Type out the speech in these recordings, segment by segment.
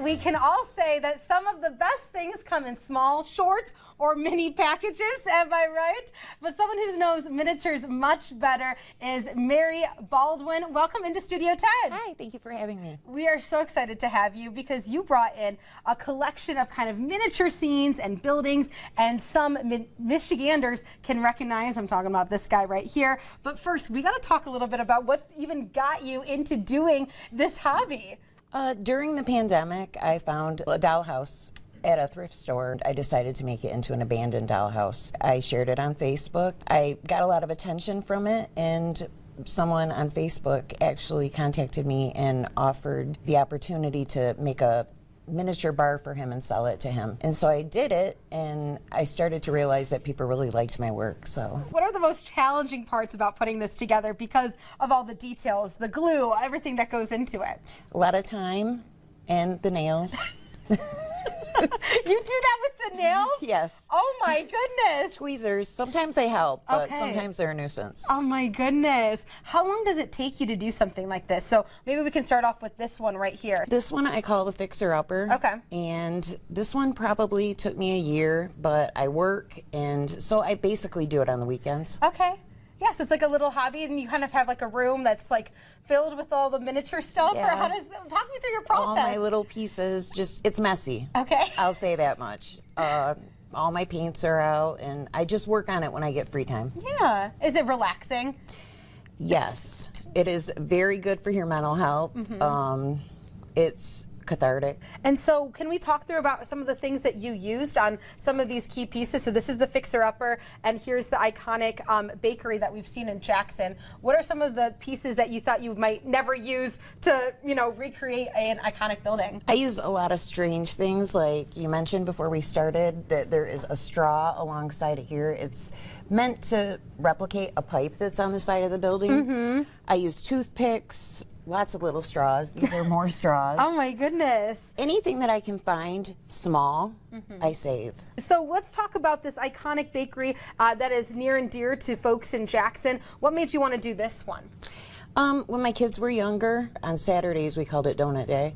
we can all say that some of the best things come in small, short, or mini packages, am I right? But someone who knows miniatures much better is Mary Baldwin. Welcome into Studio 10. Hi, thank you for having me. We are so excited to have you because you brought in a collection of kind of miniature scenes and buildings, and some Michiganders can recognize. I'm talking about this guy right here. But first, we got to talk a little bit about what even got you into doing this hobby. During the pandemic, I found a dollhouse at a thrift store. I decided to make it into an abandoned dollhouse. I shared it on Facebook. I got a lot of attention from it, and someone on Facebook actually contacted me and offered the opportunity to make a miniature bar for him and sell it to him. And so I did it, and I started to realize that people really liked my work. So what are the most challenging parts about putting this together because of all the details, the glue, everything that goes into it? A lot of time and the nails. You do that with the nails? Yes. Oh my goodness. Tweezers. Sometimes they help, but Okay. sometimes they're a nuisance. Oh my goodness. How long does it take you to do something like this? So maybe we can start off with this one right here. This one I call the fixer-upper. Okay. And this one probably took me a year, but I work, and so I basically do it on the weekends. Okay. Yeah, so it's like a little hobby, and you kind of have like a room that's like filled with all the miniature stuff. Yeah. Or how does talk me through your process? All my little pieces, just it's messy. Okay. I'll say that much. All my paints are out, and I just work on it when I get free time. Yeah. Is it relaxing? Yes, it is very good for your mental health. It's cathartic. And so can we talk through about some of the things that you used on some of these key pieces? So this is the fixer-upper, and here's the iconic bakery that we've seen in Jackson. What are some of the pieces that you thought you might never use to, you know, recreate an iconic building? I use a lot of strange things, like you mentioned before we started that there is a straw alongside it here. It's meant to replicate a pipe that's on the side of the building. I use toothpicks, lots of little straws. These are more straws. Oh my goodness. Anything that I can find small, I save. So let's talk about this iconic bakery that is near and dear to folks in Jackson. What made you want to do this one? When my kids were younger, on Saturdays we called it Donut Day,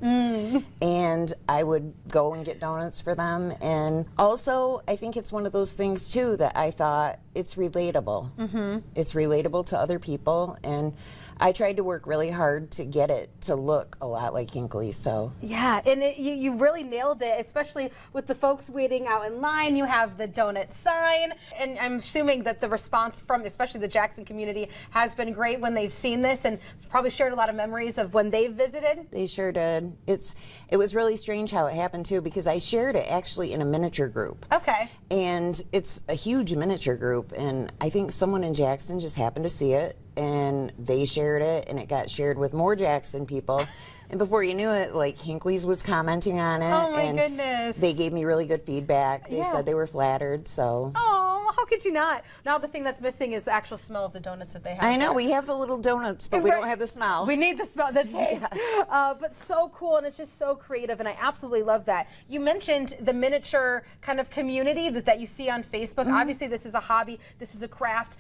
and I would go and get donuts for them. And also, I think it's one of those things too that I thought it's relatable. It's relatable to other people, and I tried to work really hard to get it to look a lot like Hinckley's. So yeah, and you really nailed it, especially with the folks waiting out in line. You have the donut sign, and I'm assuming that the response from especially the Jackson community has been great when they've seen this, and probably shared a lot of memories of when they've visited. They sure did. It was really strange how it happened too, because I shared it actually in a miniature group. Okay. And it's a huge miniature group, and I think someone in Jackson just happened to see it, and they shared it, and it got shared with more Jackson people. And before you knew it, like Hinckley's was commenting on it. Oh my and goodness. They gave me really good feedback. They said they were flattered, so. Oh, how could you not? Now the thing that's missing is the actual smell of the donuts that they have. I know, there. we have the little donuts, but we don't have the smell. We need the smell, the taste. But so cool, and it's just so creative, and I absolutely love that. You mentioned the miniature kind of community that you see on Facebook. Obviously, this is a hobby, this is a craft.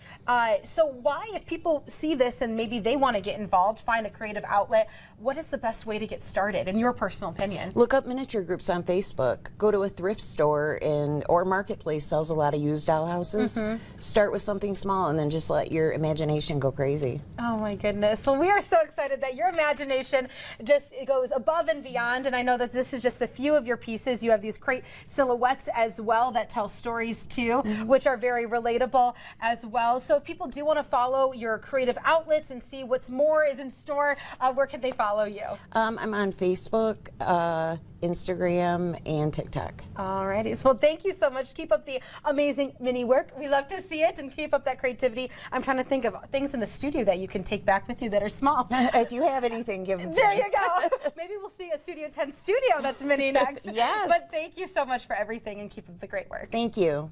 So why, if people see this and maybe they want to get involved, find a creative outlet, what is the best way to get started, in your personal opinion? Look up miniature groups on Facebook. Go to a thrift store or Marketplace sells a lot of used dollhouses. Start with something small and then just let your imagination go crazy. Oh my goodness. Well, we are so excited that your imagination just goes above and beyond, and I know that this is just a few of your pieces. You have these great silhouettes as well that tell stories too, which are very relatable as well. So if people do want to follow your creative outlets and see what's more is in store, where can they follow you? I'm on Facebook, Instagram, and TikTok. Alrighty. Well, thank you so much. Keep up the amazing mini work. We love to see it, and keep up that creativity. I'm trying to think of things in the studio that you can take back with you that are small. If you have anything, give them to me. There you go. Maybe we'll see a Studio 10 studio that's mini next. Yes. But thank you so much for everything, and keep up the great work. Thank you.